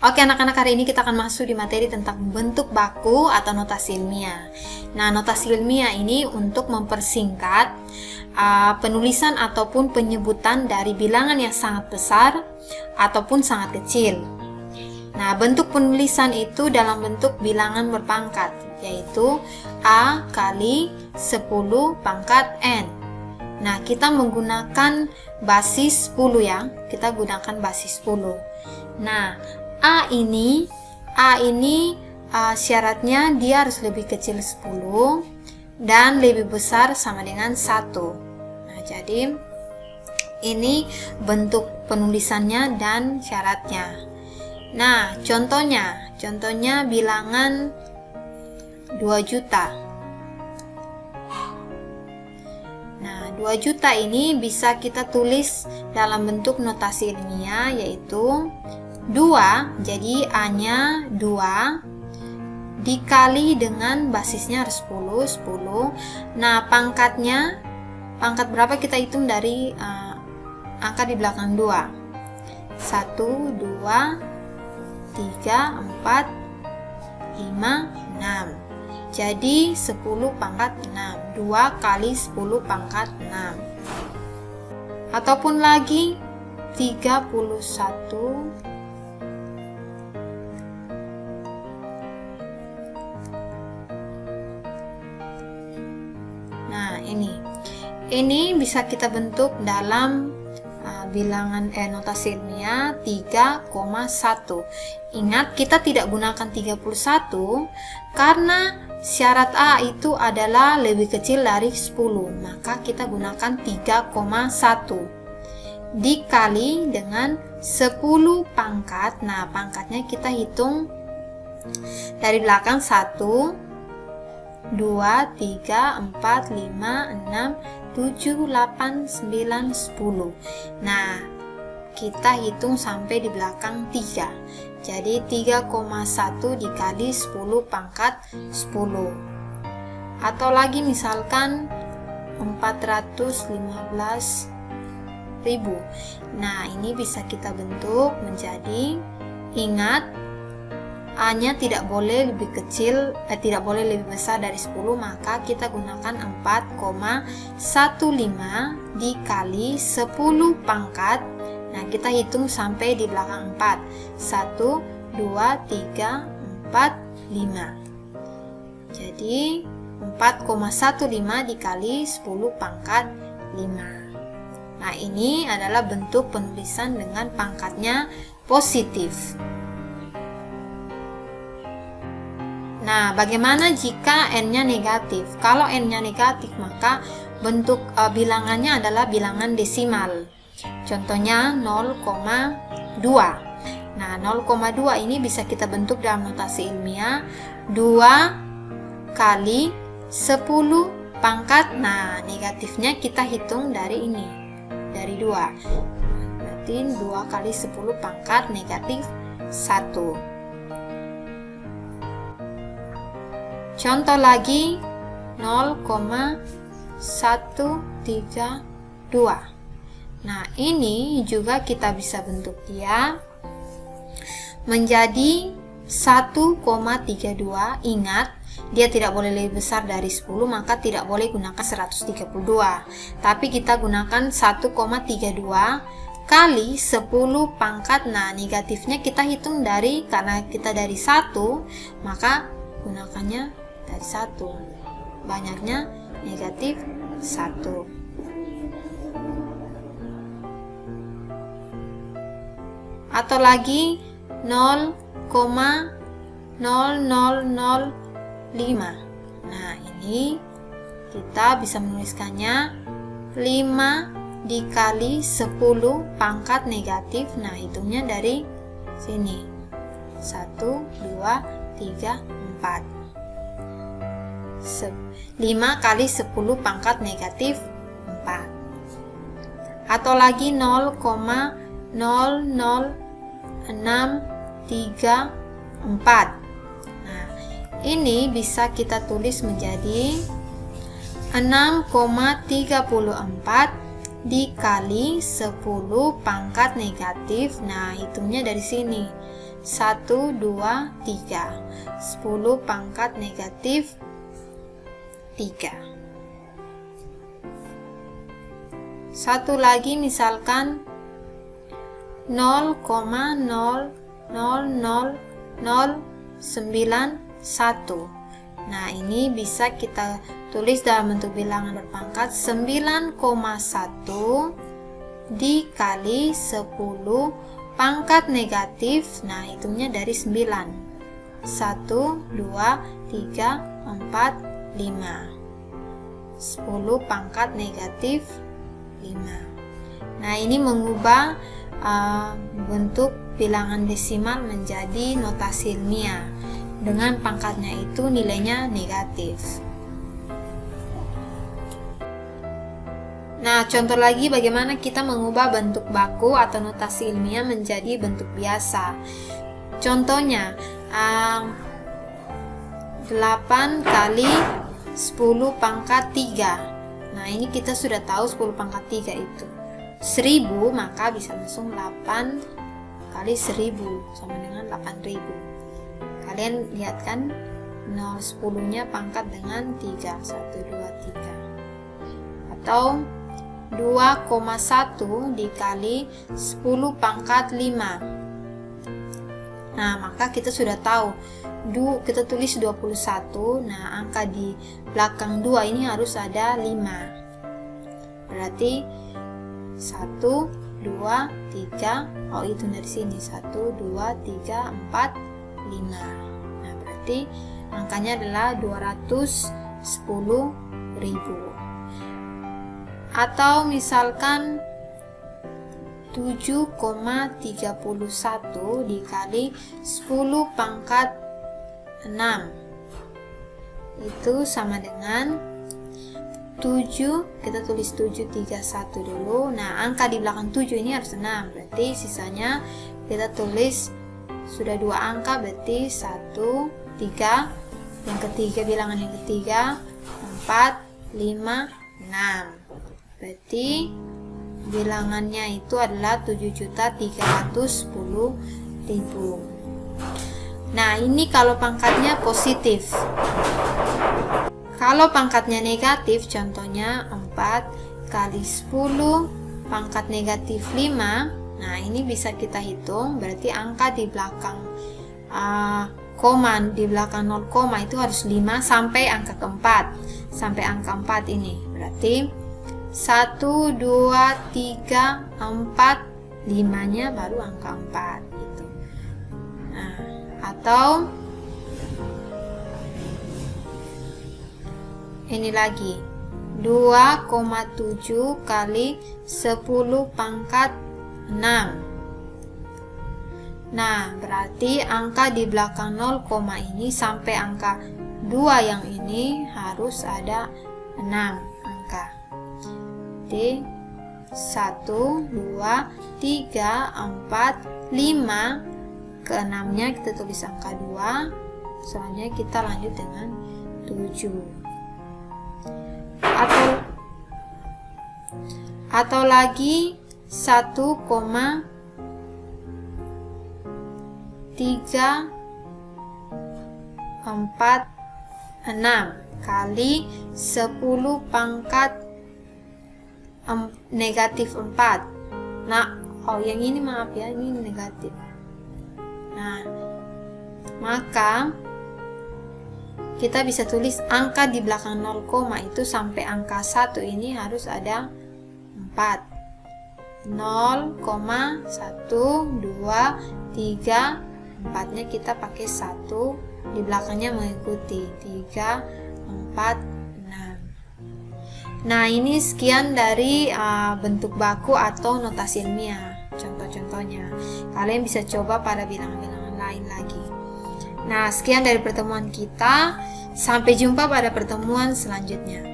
Oke anak-anak, hari ini kita akan masuk di materi tentang bentuk baku atau notasi ilmiah. Nah, notasi ilmiah ini untuk mempersingkat penulisan ataupun penyebutan dari bilangan yang sangat besar ataupun sangat kecil. Nah, bentuk penulisan itu dalam bentuk bilangan berpangkat, yaitu A kali 10 pangkat N. Nah, kita menggunakan basis 10 ya. Kita gunakan basis 10. Nah, A ini syaratnya dia harus lebih kecil 10 dan lebih besar sama dengan 1. Nah, jadi ini bentuk penulisannya dan syaratnya. Nah, contohnya bilangan 2 juta. Nah, 2 juta ini bisa kita tulis dalam bentuk notasi ilmiah, yaitu 2, jadi A-nya 2 dikali dengan basisnya harus 10. Nah, pangkat berapa kita hitung dari angka di belakang 2. 1, 2, 3, 4, 5, 6. Jadi 10 pangkat 6. 2 kali 10 pangkat 6. Ataupun lagi 31 Nah, ini bisa kita bentuk dalam bilangan notasi ilmiah 3,1. Ingat, kita tidak gunakan 31 karena syarat A itu adalah lebih kecil dari 10, maka kita gunakan 3,1 dikali dengan 10 pangkat. Nah, pangkatnya kita hitung dari belakang 1, 2, 3, 4, 5, 6, 7, 8, 9, 10. Nah, kita hitung sampai di belakang 3. Jadi 3,1 dikali 10 pangkat 10. Atau lagi misalkan 415.000. Nah, ini bisa kita bentuk menjadi, ingat, A-nya tidak boleh lebih kecil, tidak boleh lebih besar dari 10, maka kita gunakan 4,15 dikali 10 pangkat. Nah, kita hitung sampai di belakang 4. 1, 2, 3, 4, 5. Jadi 4,15 dikali 10 pangkat 5. Nah, ini adalah bentuk penulisan dengan pangkatnya positif. Nah, bagaimana jika N-nya negatif? Kalau N-nya negatif, maka bentuk bilangannya adalah bilangan desimal. Contohnya 0,2. Nah, 0,2 ini bisa kita bentuk dalam notasi ilmiah 2 kali 10 pangkat. Nah, negatifnya kita hitung dari ini, dari 2. Berarti 2 kali 10 pangkat negatif 1. Contoh lagi 0,132. Nah, ini juga kita bisa bentuk dia menjadi 1,32. Ingat, dia tidak boleh lebih besar dari 10, maka tidak boleh gunakan 132. Tapi kita gunakan 1,32 kali 10 pangkat. Nah, negatifnya kita hitung dari, karena kita dari 1, maka gunakannya dari 1, banyaknya negatif 1. Atau lagi 0,0005. Nah, ini kita bisa menuliskannya 5 dikali 10 pangkat negatif. Nah, hitungnya dari sini. 1, 2, 3, 4. 5 kali 10 pangkat negatif 4. Atau lagi 0,00634. Nah, ini bisa kita tulis menjadi 6,34 dikali 10 pangkat negatif. Nah, hitungnya dari sini. 1, 2, 3. 10 pangkat negatif 3. Satu lagi misalkan 0,00091. Nah, ini bisa kita tulis dalam bentuk bilangan berpangkat 9,1 dikali 10 pangkat negatif. Nah, hitungnya dari 9. 1, 2, 3, 4, 5. 10 pangkat negatif 5. Nah, ini mengubah bentuk bilangan desimal menjadi notasi ilmiah. Dengan pangkatnya itu nilainya negatif. Nah, contoh lagi bagaimana kita mengubah bentuk baku atau notasi ilmiah menjadi bentuk biasa. Contohnya 8 kali 10 pangkat 3. Nah, ini kita sudah tahu 10 pangkat 3 itu 1000, maka bisa langsung 8 kali 1000 sama dengan 8000. Kalian lihat kan 0 10-nya pangkat dengan 3, 1, 2, 3. Atau 2,1 dikali 10 pangkat 5. Nah, maka kita sudah tahu kita tulis 21. Nah, angka di belakang 2 ini harus ada 5. Berarti 1, 2, 3. Oh, itu dari sini 1, 2, 3, 4, 5. Nah, berarti angkanya adalah 210.000. Atau misalkan 7,31 dikali 10 pangkat 6. Itu sama dengan 7, kita tulis 731 dulu. Nah, angka di belakang 7 ini harus 6. Berarti sisanya kita tulis sudah 2 angka, berarti 1, 3. Yang ketiga, bilangan yang ketiga 4, 5, 6. Berarti bilangannya itu adalah 7.310.000. Nah, ini kalau pangkatnya positif. Kalau pangkatnya negatif, contohnya 4 kali 10 pangkat negatif 5. Nah, ini bisa kita hitung, berarti angka di belakang koma, di belakang 0, itu harus 5 sampai angka keempat. Sampai angka 4 ini. Berarti 1, 2, 3, 4, 5-nya baru angka 4 gitu. Nah, atau ini lagi 2,7 kali 10 pangkat 6. Nah, berarti angka di belakang 0, ini sampai angka 2 yang ini harus ada 6 angka. Jadi 1, 2, 3, 4, 5. Ke 6-nya kita tulis angka 2. Selanjutnya kita lanjut dengan 7. Atau lagi 1,346 kali 10 pangkat negatif 4. Nah, yang ini maaf ya, ini negatif. Nah, maka kita bisa tulis angka di belakang 0, itu sampai angka 1 ini harus ada 4. 0, 1, 2, 3, 4-nya kita pakai 1, di belakangnya mengikuti 3, 4, 6. Nah, ini sekian dari bentuk baku atau notasi ilmiah, contoh-contohnya. Kalian bisa coba pada bilangan-bilangan lain lagi. Nah, sekian dari pertemuan kita. Sampai jumpa pada pertemuan selanjutnya.